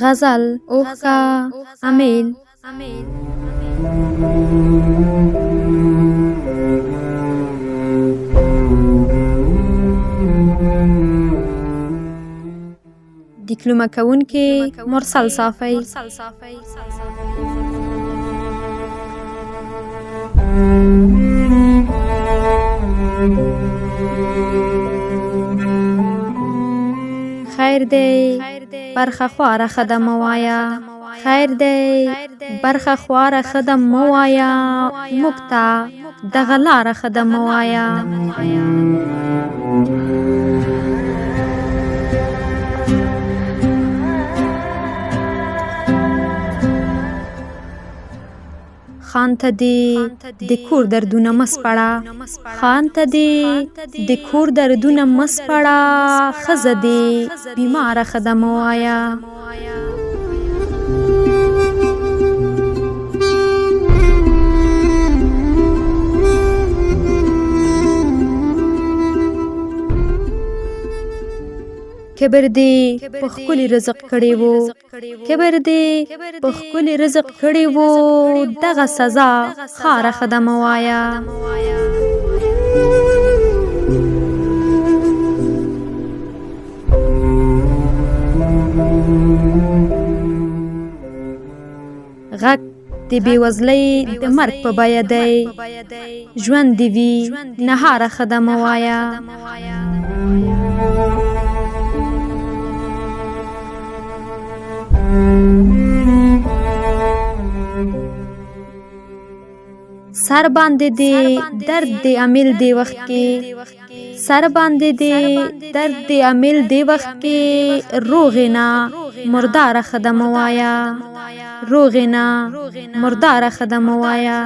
غزل اوښکه امیل دیپلومه کوونکې مرسل صافی خیر دی برخه خواره خدم موایا خیر دی برخه خواره خدم موایا مکتا دغلار خدم موایا خان ته دی د کور دردونه مسپړه خان ته دی د کور دردونه مسپړه ښځه دی بیماره ښه موایا کبر دی په ښکلي رزق کړی وو کبر دی په ښکلي رزق کړی وو دغه سزا خاره ښه ده مه وایه غږ د بېوزلۍ د مرګ په بیه دی ژوند دې وي نهاره ښه ده مه وایه سر باندې دی درد دی امیل دی وخت کې سر باندې دی درد دی امیل دی وخت کې روغینا مرداره ښه ده مه وایه روغینا مرداره ښه ده مه وایه